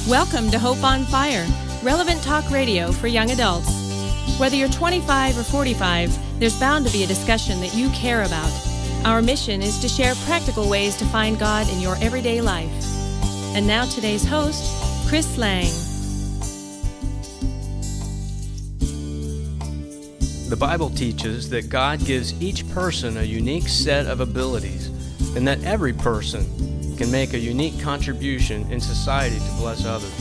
Welcome to Hope on Fire, relevant talk radio for young adults. Whether you're 25 or 45, there's bound to be a discussion that you care about. Our mission is to share practical ways to find God in your everyday life. And now today's host, Chris Lang. The Bible teaches that God gives each person a unique set of abilities, and that every person can make a unique contribution in society to bless others.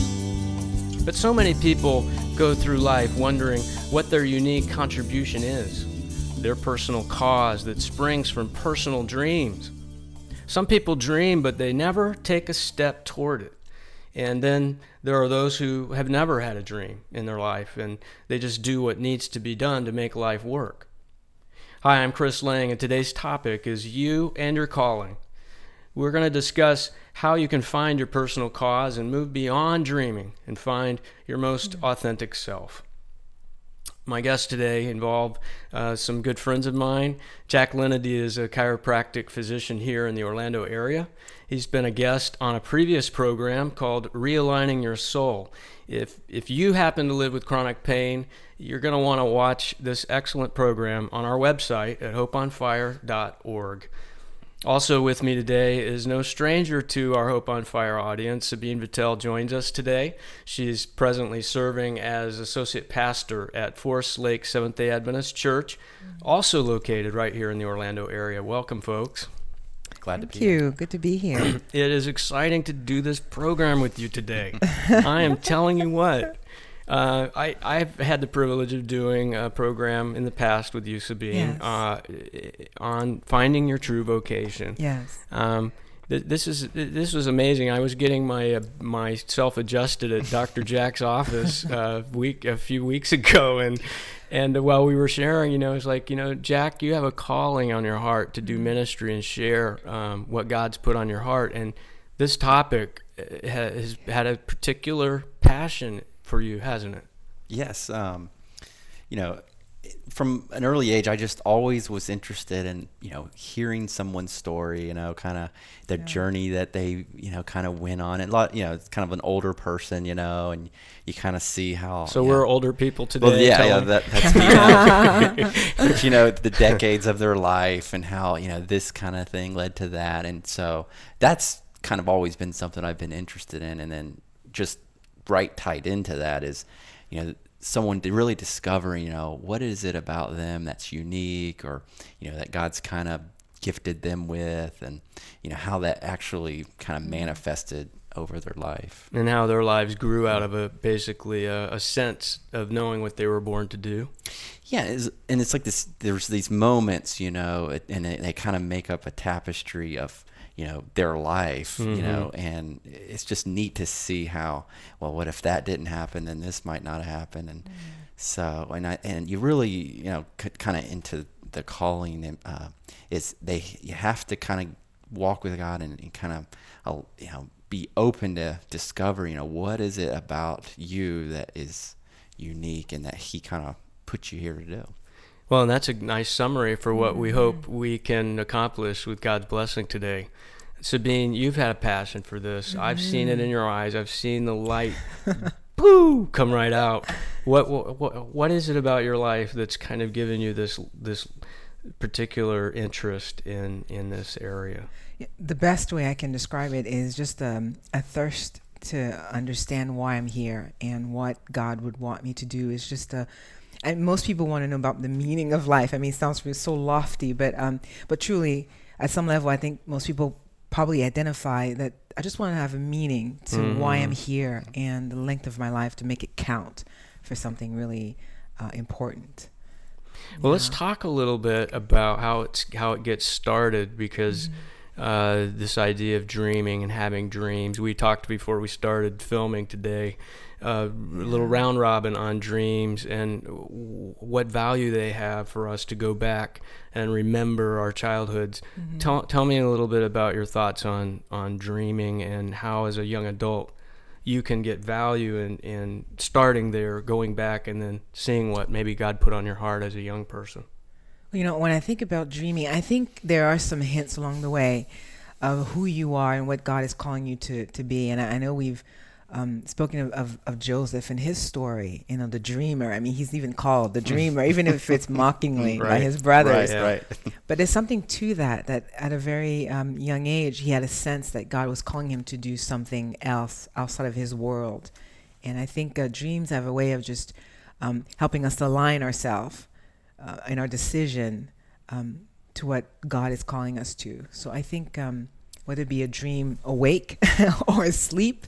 But so many people go through life wondering what their unique contribution is, their personal cause that springs from personal dreams. Some people dream, but they never take a step toward it. And then there are those who have never had a dream in their life, and they just do what needs to be done to make life work. Hi, I'm Chris Lang, and today's topic is You and Your Calling. We're going to discuss how you can find your personal cause and move beyond dreaming and find your most authentic self. My guests today involve some good friends of mine. Jack Lynady is a chiropractic physician here in the Orlando area. He's been a guest on a previous program called Realigning Your Soul. If you happen to live with chronic pain, you're going to want to watch this excellent program on our website at hopeonfire.org. Also with me today is no stranger to our Hope on Fire audience. Sabine Vatel joins us today. She's presently serving as associate pastor at Forest Lake Seventh-day Adventist Church, also located right here in the Orlando area. Welcome, folks. Glad to be Thank you. here. Good to be here. It is exciting to do this program with you today. I am telling you what. I've had the privilege of doing a program in the past with you, Sabine, Yes. On finding your true vocation. Yes. This was amazing. I was getting myself adjusted at Dr. Jack's office a few weeks ago, and while we were sharing, it's like, Jack, you have a calling on your heart to do ministry and share what God's put on your heart, and this topic has had a particular passion for you, hasn't it? Yes. From an early age, I just always was interested in, hearing someone's story, kind of the journey that they, kind of went on. And it's kind of an older person, and you kind of see how. So we're older people today. Well, that's me. But, the decades of their life and how, this kind of thing led to that. And so that's kind of always been something I've been interested in. And then just right tied into that is, someone really discovering, what is it about them that's unique, or, that God's kind of gifted them with, and, how that actually kind of manifested over their life. And how their lives grew out of basically a sense of knowing what they were born to do. Yeah, and it's like this, there's these moments, and they kind of make up a tapestry of, their life, and it's just neat to see how, well, what if that didn't happen, then this might not happen. And so, and you really, kind of into the calling, you have to kind of walk with God and kind of, be open to discovering, what is it about you that is unique and that He kind of put you here to do. Well, and that's a nice summary for what we hope we can accomplish with God's blessing today. Sabine, you've had a passion for this. I've seen it in your eyes. I've seen the light, boo, come right out. What is it about your life that's kind of given you this particular interest in this area? The best way I can describe it is just a thirst to understand why I'm here and what God would want me to do. Is just and most people want to know about the meaning of life. I mean, it sounds so lofty, but truly, at some level, I think most people probably identify that I just want to have a meaning to why I'm here and the length of my life to make it count for something really important. Well, let's talk a little bit about how it gets started, because this idea of dreaming and having dreams. We talked before we started filming today, a little round robin on dreams and what value they have for us to go back and remember our childhoods. Tell me a little bit about your thoughts on dreaming and how, as a young adult, you can get value in starting there, going back, and then seeing what maybe God put on your heart as a young person. When I think about dreaming, I think there are some hints along the way of who you are and what God is calling you to be. And I know we've spoken of Joseph and his story, the dreamer. I mean, he's even called the dreamer, even if it's mockingly by his brothers. Right. But there's something to that at a very young age, he had a sense that God was calling him to do something else outside of his world. And I think dreams have a way of just helping us to align ourselves in our decision to what God is calling us to. So I think whether it be a dream awake or asleep,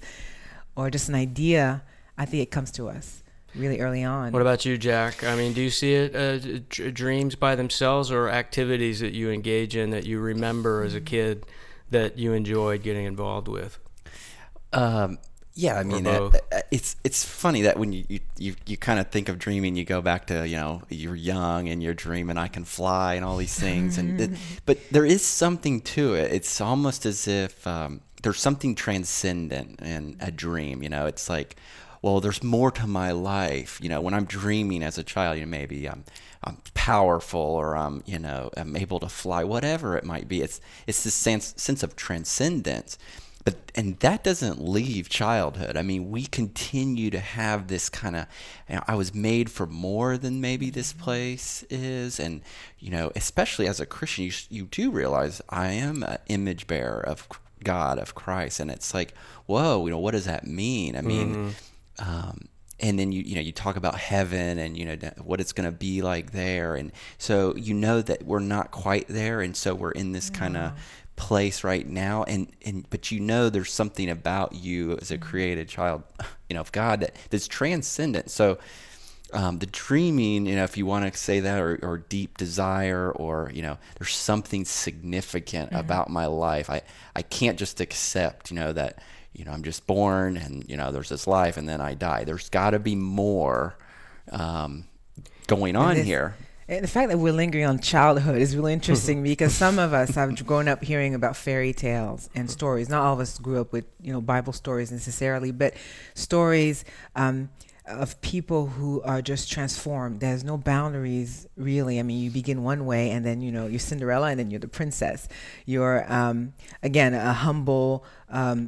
or just an idea, I think it comes to us really early on. What about you, Jack? I mean, do you see it dreams by themselves, or activities that you engage in that you remember as a kid that you enjoyed getting involved with? Yeah, I mean, it's funny that when you kind of think of dreaming, you go back to, you're young and you're dreaming I can fly and all these things, but there is something to it. It's almost as if there's something transcendent in a dream. It's like, well, there's more to my life. When I'm dreaming as a child, maybe I'm powerful, or I'm able to fly, whatever it might be. It's this sense of transcendence. And that doesn't leave childhood. I mean, we continue to have this kind of, I was made for more than maybe this place is. And, especially as a Christian, you do realize I am an image bearer of God, of Christ. And it's like, whoa, what does that mean? I mean, and then you talk about heaven and what it's going to be like there. And so that we're not quite there. And so we're in this kind of place right now, but there's something about you as a created child of God that's transcendent. So the dreaming, if you want to say that, or deep desire, or there's something significant about my life. I can't just accept that I'm just born and there's this life and then I die. There's got to be more going on here. And the fact that we're lingering on childhood is really interesting because some of us have grown up hearing about fairy tales and stories. Not all of us grew up with, Bible stories necessarily, but stories of people who are just transformed. There's no boundaries, really. I mean, you begin one way and then, you're Cinderella and then you're the princess. You're, again, a humble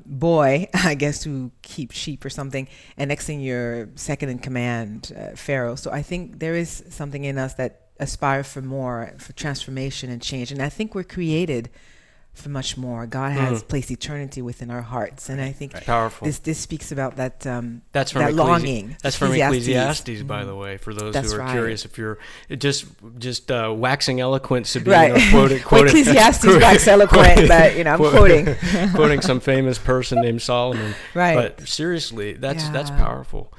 boy, I guess, who keeps sheep or something. And next thing you're second in command, Pharaoh. So I think there is something in us that aspire for more, for transformation and change. And I think we're created for much more. God has placed eternity within our hearts, and I think powerful. This speaks about that. That's from that longing. That's from Ecclesiastes, by the way. For those who are curious, if you're just waxing eloquent, Sabine, or quoting Ecclesiastes wax eloquent, but I'm quoting some famous person named Solomon. Right. But seriously, that's powerful.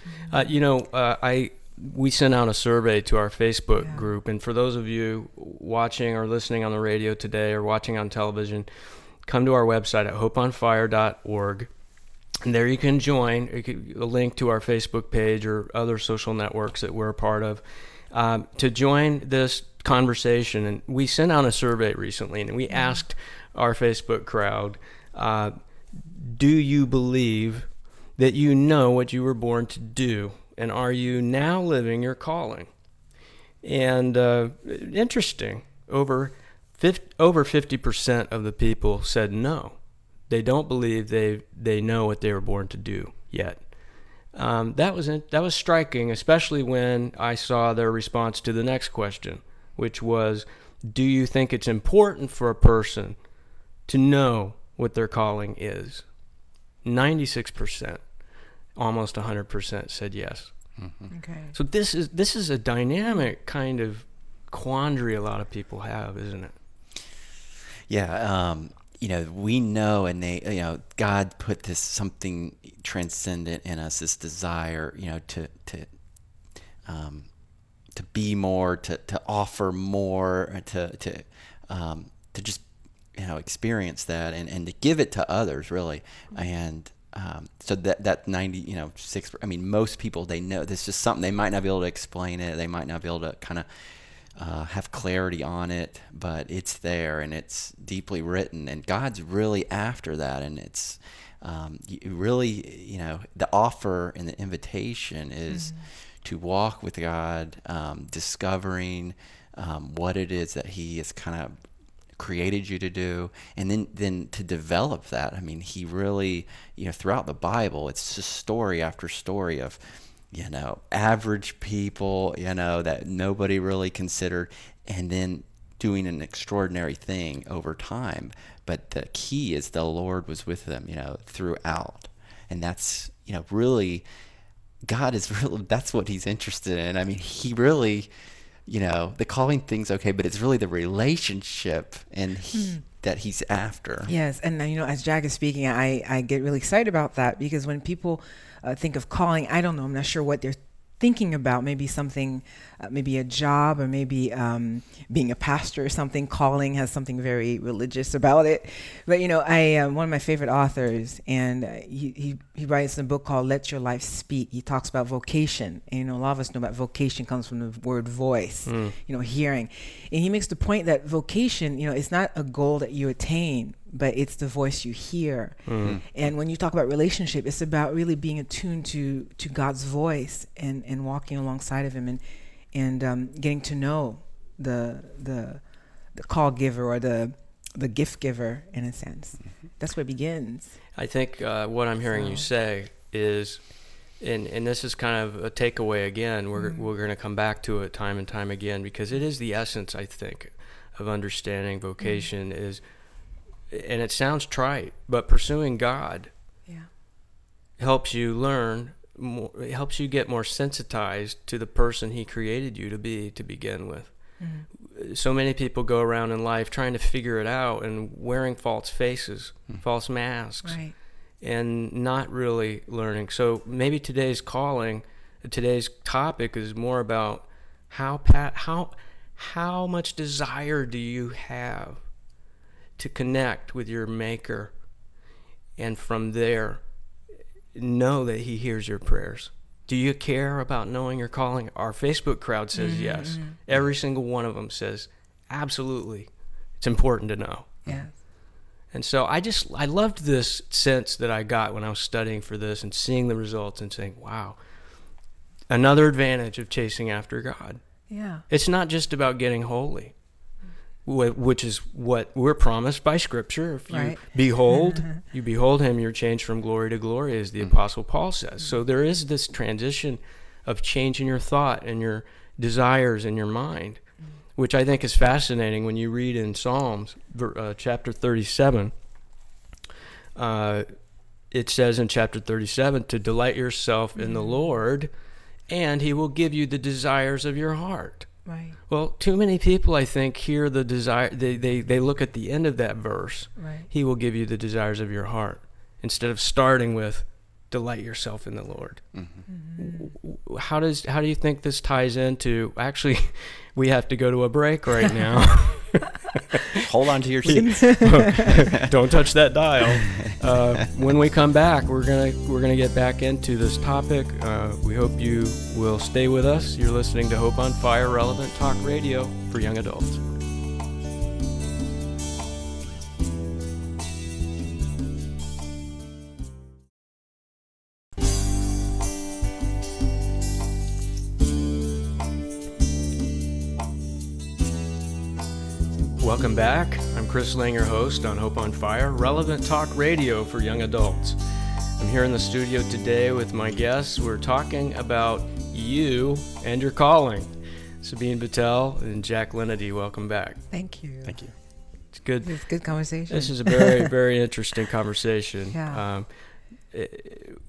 We sent out a survey to our Facebook group, and for those of you watching or listening on the radio today or watching on television, come to our website at hopeonfire.org, and there you can join. A link to our Facebook page or other social networks that we're a part of to join this conversation. And we sent out a survey recently, and we asked our Facebook crowd, do you believe that you know what you were born to do? And are you now living your calling? And interesting, over 50% of the people said no. They don't believe they know what they were born to do yet. That was striking, especially when I saw their response to the next question, which was, do you think it's important for a person to know what their calling is? 96%. Almost 100% said yes. Mm-hmm. Okay. So this is a dynamic kind of quandary a lot of people have, isn't it? Yeah. We know, and God put this something transcendent in us, this desire, to be more, to offer more, to just experience that and to give it to others, really. And so that 96, I mean, most people, they know this is something. They might not be able to explain it. They might not be able to kind of have clarity on it, but it's there and it's deeply written, and God's really after that. And it's really, the offer and the invitation is to walk with God, discovering what it is that He is kind of created you to do, and then to develop that. I mean, he really, throughout the Bible, it's just story after story of, average people, that nobody really considered, and then doing an extraordinary thing over time. But the key is the Lord was with them, throughout. And that's, really, God is really, that's what he's interested in. I mean, he really, the calling thing's okay, but it's really the relationship and that he's after. Yes, and as Jack is speaking, I get really excited about that, because when people think of calling, I don't know, I'm not sure what they're thinking about. Maybe something, maybe a job, or maybe being a pastor or something. Calling has something very religious about it. But I one of my favorite authors, and he writes a book called Let Your Life Speak. He talks about vocation, and a lot of us know about vocation comes from the word voice, hearing. And he makes the point that vocation, it's not a goal that you attain, but it's the voice you hear. And when you talk about relationship, it's about really being attuned to God's voice and walking alongside of him and getting to know the call giver, or the gift giver, in a sense. That's where it begins. I think what I'm hearing you say is, and this is kind of a takeaway again, we're going to come back to it time and time again, because it is the essence, I think, of understanding vocation is, and it sounds trite, but pursuing God helps you learn more, it helps you get more sensitized to the person he created you to be to begin with. So many people go around in life trying to figure it out and wearing false faces, false masks, and not really learning. So maybe today's topic is more about how much desire do you have to connect with your Maker, and from there, know that he hears your prayers. Do you care about knowing your calling? Our Facebook crowd says yes. Every single one of them says, absolutely. It's important to know. Yes. And so I loved this sense that I got when I was studying for this and seeing the results and saying, wow, another advantage of chasing after God. Yeah. It's not just about getting holy, which is what we're promised by Scripture. If you behold him, you're changed from glory to glory, as the Apostle Paul says. So there is this transition of changing your thought and your desires in your mind, which I think is fascinating when you read in Psalms chapter 37. It says in chapter 37 to delight yourself in the Lord, and he will give you the desires of your heart. Right. Well, too many people, I think, hear the desire. They look at the end of that verse. Right. He will give you the desires of your heart, instead of starting with delight yourself in the Lord. How do you think this ties into? Actually, we have to go to a break right now. Hold on to your seats. Don't touch that dial. When we come back, we're gonna get back into this topic. We hope you will stay with us. You're listening to Hope on Fire, relevant talk radio for young adults. Welcome back. I'm Chris Lang, your host on Hope on Fire, relevant talk radio for young adults. I'm here in the studio today with my guests. We're talking about you and your calling. Sabine Vatel and Jack Lynady, welcome back. Thank you. Thank you. It's good. It's a good conversation. This is a very, very interesting conversation. Yeah.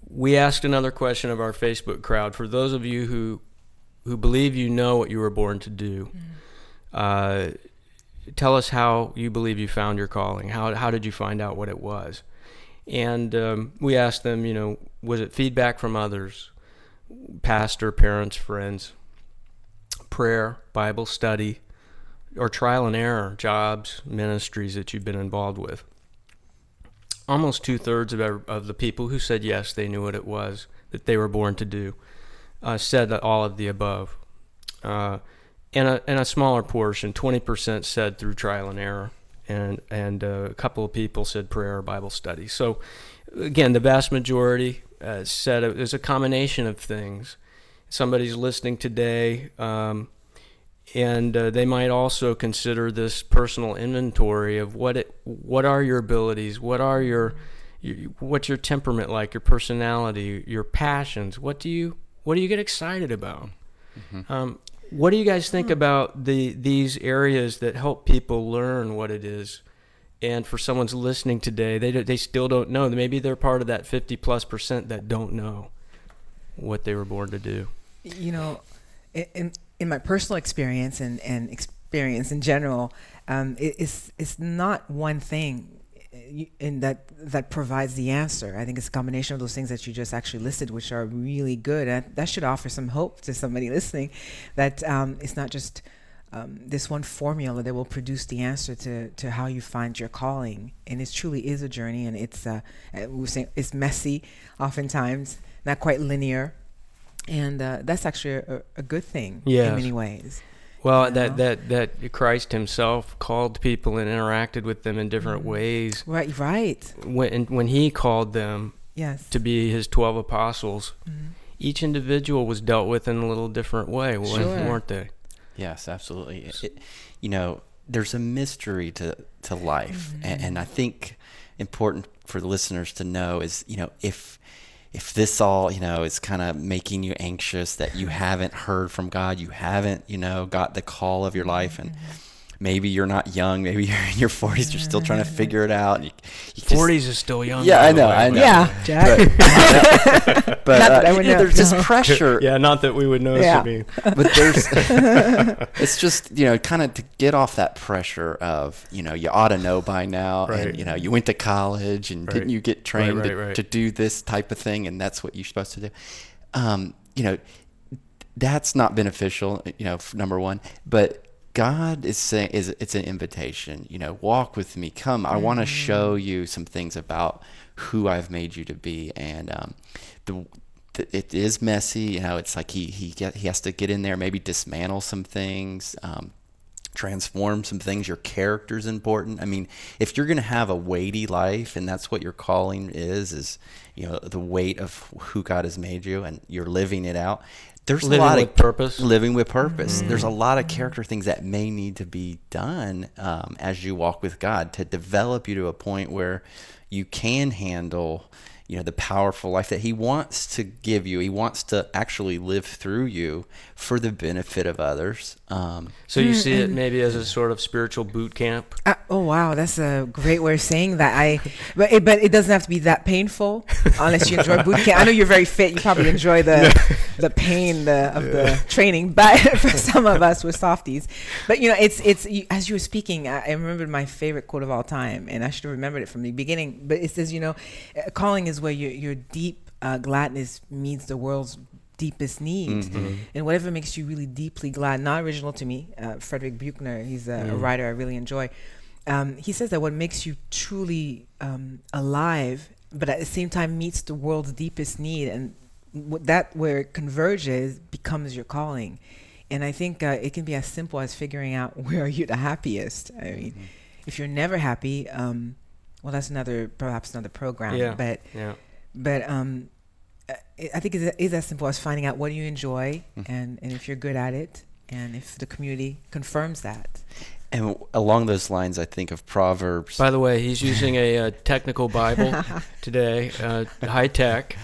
We asked another question of our Facebook crowd. For those of you who believe you know what you were born to do, tell us how you believe you found your calling. How did you find out what it was? And we asked them, was it feedback from others, pastor, parents, friends, prayer, Bible study, or trial and error, jobs, ministries that you've been involved with? Almost 2/3 of the people who said yes, they knew what it was that they were born to do, said that all of the above. And a smaller portion, 20%, said through trial and error, and a couple of people said prayer or Bible study. So, again, the vast majority said it was a combination of things. Somebody's listening today, and And they might also consider this personal inventory of what are your abilities, what's your temperament like, your personality, your passions. What do you get excited about? Mm-hmm. What do you guys think about these areas that help people learn what it is? And for someone's listening today, they still don't know. Maybe they're part of that 50+% that don't know what they were born to do. You know, in my personal experience and experience in general, it's not one thing in that provides the answer. I think it's a combination of those things that you just actually listed, which are really good. And that should offer some hope to somebody listening, that it's not just this one formula that will produce the answer to how you find your calling. And it truly is a journey, and we're saying it's messy, oftentimes not quite linear. And that's actually a good thing in many ways. Well, that Christ himself called people and interacted with them in different ways. Right. When he called them to be his 12 apostles, each individual was dealt with in a little different way, weren't they? Yes, absolutely. There's a mystery to life, and I think important for the listeners to know is, if this all, is kind of making you anxious, that you haven't heard from God, you haven't, got the call of your life, and maybe you're not young, maybe you're in your 40s, you're still trying to figure it out. You 40s is still young. Yeah, I know. Yeah, Jack. But there's this pressure. Yeah, not that we would know, Sabine. But it's just, kind of to get off that pressure of, you ought to know by now. Right. And, you went to college and didn't you get trained to do this type of thing, and that's what you're supposed to do. That's not beneficial, number one. But God is saying, it's an invitation, walk with me, come. I want to show you some things about who I've made you to be. And it is messy, it's like he has to get in there, maybe dismantle some things, transform some things. Your character's important. I mean, if you're going to have a weighty life, and that's what your calling is the weight of who God has made you, and you're living it out. There's living a lot with of purpose. Living with purpose. There's a lot of character things that may need to be done as you walk with God to develop you to a point where you can handle, the powerful life that he wants to give you. He wants to actually live through you for the benefit of others. So you see it maybe as a sort of spiritual boot camp? Oh, wow. That's a great way of saying that. But it doesn't have to be that painful unless you enjoy boot camp. I know you're very fit. You probably enjoy the pain of the training. But for some of us, we're softies. But, it's as you were speaking, I remembered my favorite quote of all time, and I should have remembered it from the beginning. But it says, calling is where your deep gladness meets the world's deepest needs. And whatever makes you really deeply glad, not original to me, Frederick Buechner, he's a writer I really enjoy. He says that what makes you truly alive, but at the same time meets the world's deepest need, and where it converges becomes your calling. And I think it can be as simple as figuring out where are you the happiest. I mean, if you're never happy, well, that's perhaps another program. But I think it is as simple as finding out what do you enjoy, and if you're good at it, and if the community confirms that. And along those lines, I think of Proverbs. By the way, he's using a technical Bible today, high tech.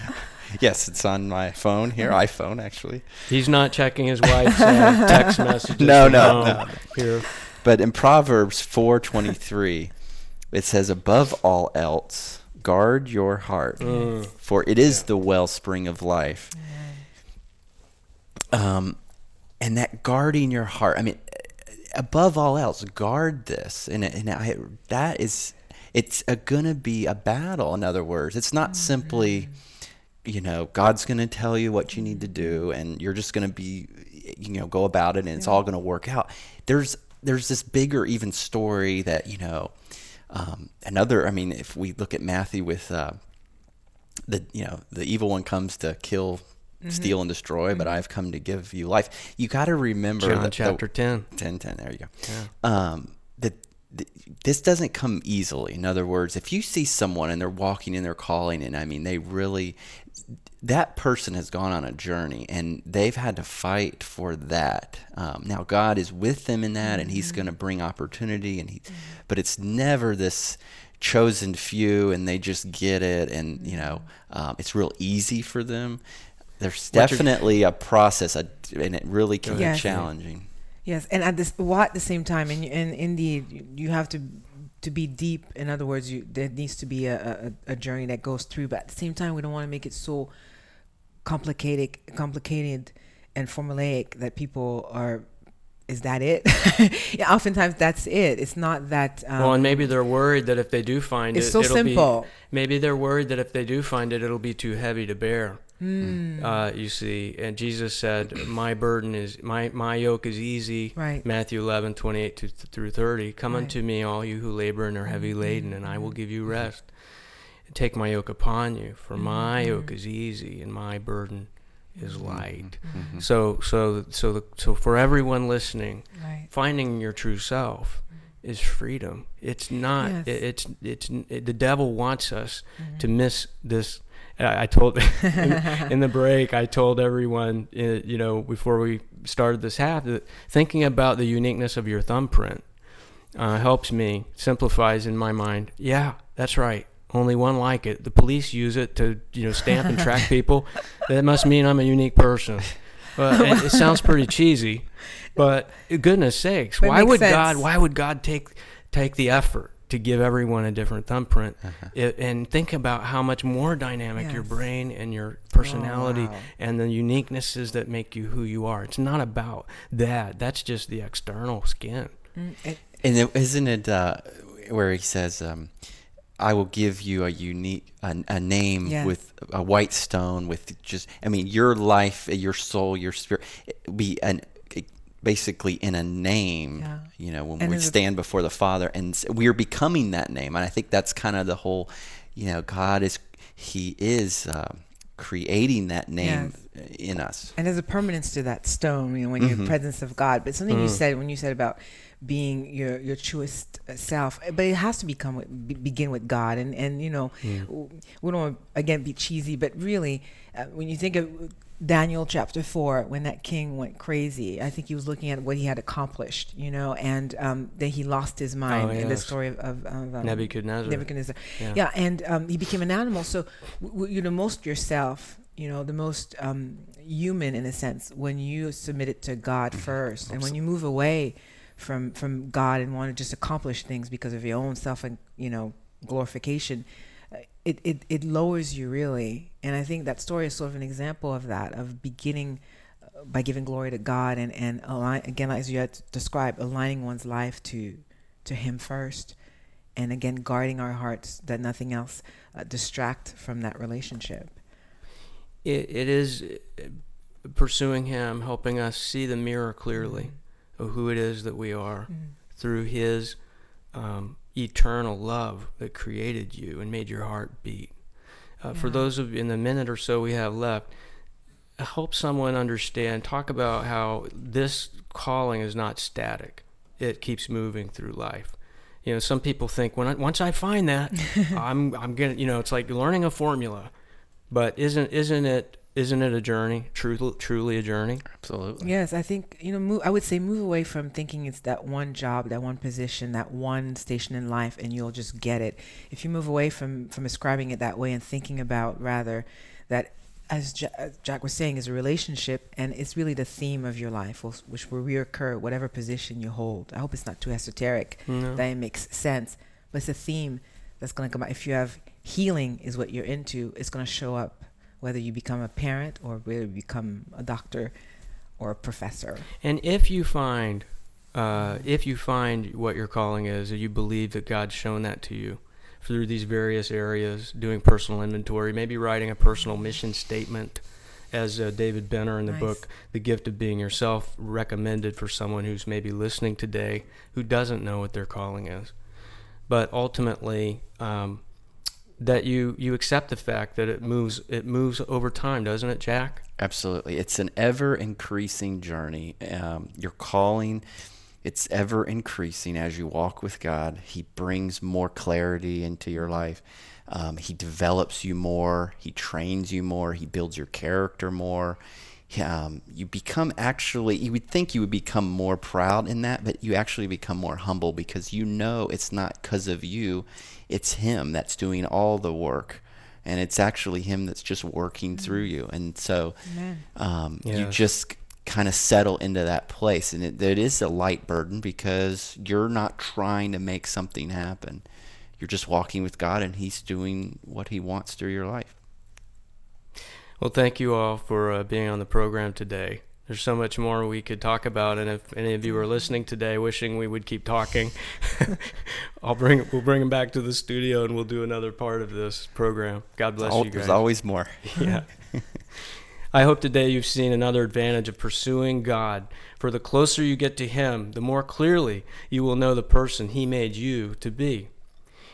Yes, it's on my phone here, iPhone actually. He's not checking his wife's text messages. No. Here. But in Proverbs 4:23, it says, "Above all else, guard your heart, for it is the wellspring of life." And that guarding your heart, I mean, above all else, guard this. It's gonna be a battle. In other words, it's not simply, God's gonna tell you what you need to do, and you're just gonna be, go about it, and it's all gonna work out. There's this bigger even story that, if we look at Matthew with the evil one comes to kill, steal, and destroy, but I've come to give you life. You got to remember John chapter 10. 10, there you go. Yeah. this doesn't come easily. In other words, if you see someone and they're walking in their calling, and I mean, that person has gone on a journey and they've had to fight for that. Now God is with them in that, and He's going to bring opportunity, but it's never this chosen few and they just get it, and it's real easy for them. There's definitely a process, and it really can be challenging. Yes, and at the same time, and indeed, you have to be deep. In other words, there needs to be a journey that goes through. But at the same time, we don't want to make it so complicated, and formulaic that people are. Is that it? Yeah, oftentimes that's it. It's not that. Well, and maybe they're worried that if they do find it's so simple. Maybe they're worried that if they do find it, it'll be too heavy to bear. You see, and Jesus said, "My burden is my yoke is easy." Right. Matthew 11:28 through 30. Come unto me, all you who labor and are heavy laden, and I will give you rest. Take my yoke upon you, for my yoke is easy and my burden is light. So for everyone listening, finding your true self is freedom. It's not. Yes. The devil wants us to miss this. I told in the break, I told everyone, before we started this half, that thinking about the uniqueness of your thumbprint helps me, simplifies in my mind. Yeah, that's right. Only one like it. The police use it to, stamp and track people. That must mean I'm a unique person. It sounds pretty cheesy, but goodness sakes, why would God take the effort to give everyone a different thumbprint, and think about how much more dynamic your brain and your personality and the uniquenesses that make you who you are. It's not about that. That's just the external skin. Isn't it where he says, I will give you a unique, a name with a white stone with your life, your soul, your spirit, be basically in a name, when we stand before the Father, and we're becoming that name. And I think that's kind of the whole, God is creating that name in us. And there's a permanence to that stone, when you're in the presence of God. But something you said, when you said about being your truest self, but it has to begin with God. And we don't want to, again, be cheesy, but really, when you think of Daniel chapter 4, when that king went crazy, I think he was looking at what he had accomplished, and then he lost his mind in the story of Nebuchadnezzar. And he became an animal. So you're the most yourself, the most human in a sense when you submit it to God first. And when you move away from God and want to just accomplish things because of your own self and glorification, it lowers you really. And I think that story is sort of an example of that, of beginning by giving glory to God and align, again, as you had described, aligning one's life to Him first, and again guarding our hearts that nothing else distract from that relationship. It is pursuing Him, helping us see the mirror clearly of who it is that we are through His eternal love that created you and made your heart beat. For those of in the minute or so we have left, help someone understand, talk about how this calling is not static. It keeps moving through life. Some people think once I find that, I'm gonna, it's like learning a formula, but isn't it a journey? Truly a journey? Absolutely. Yes, I think, I would say move away from thinking it's that one job, that one position, that one station in life, and you'll just get it. If you move away from ascribing it that way and thinking about rather that, as Jack was saying, is a relationship, and it's really the theme of your life, which will reoccur whatever position you hold. I hope it's not too esoteric, that it makes sense, but it's a theme that's going to come out. If you have healing is what you're into, it's going to show up, whether you become a parent or whether you become a doctor or a professor. And if you find what your calling is, or you believe that God's shown that to you through these various areas, doing personal inventory, maybe writing a personal mission statement, as David Benner in the book, The Gift of Being Yourself, recommended for someone who's maybe listening today who doesn't know what their calling is. But ultimately, that you accept the fact that it moves over time, doesn't it, Jack? Absolutely. It's an ever increasing journey. Your calling It's ever increasing as you walk with God. He brings more clarity into your life. He develops you more. He trains you more. He builds your character more. You become you would think you would become more proud in that, but you actually become more humble because you know it's not because of you. It's Him that's doing all the work. And it's actually Him that's just working through you. And so you just kind of settle into that place. And it is a light burden because you're not trying to make something happen. You're just walking with God, and He's doing what He wants through your life. Well, thank you all for being on the program today. There's so much more we could talk about, and if any of you are listening today wishing we would keep talking, we'll bring them back to the studio, and we'll do another part of this program. God bless you guys. There's always more. Yeah. I hope today you've seen another advantage of pursuing God. For the closer you get to Him, the more clearly you will know the person He made you to be.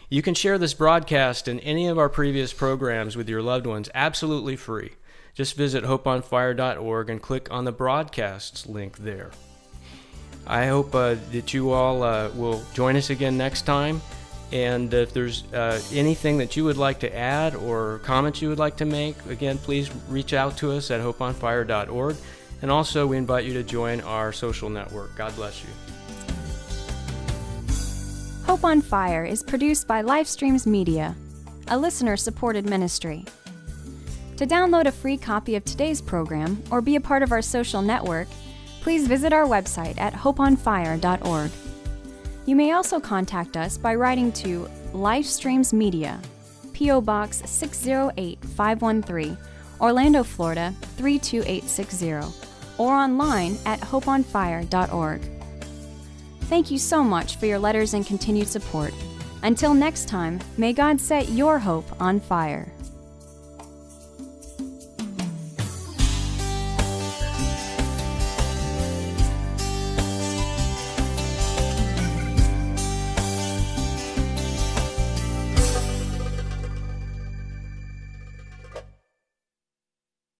You can share this broadcast and any of our previous programs with your loved ones absolutely free. Just visit hopeonfire.org and click on the broadcasts link there. I hope that you all will join us again next time. And if there's anything that you would like to add or comments you would like to make, again, please reach out to us at hopeonfire.org. And also, we invite you to join our social network. God bless you. Hope on Fire is produced by Livestreams Media, a listener-supported ministry. To download a free copy of today's program or be a part of our social network, please visit our website at hopeonfire.org. You may also contact us by writing to Livestreams Media, P.O. Box 608513, Orlando, Florida 32860, or online at hopeonfire.org. Thank you so much for your letters and continued support. Until next time, may God set your hope on fire.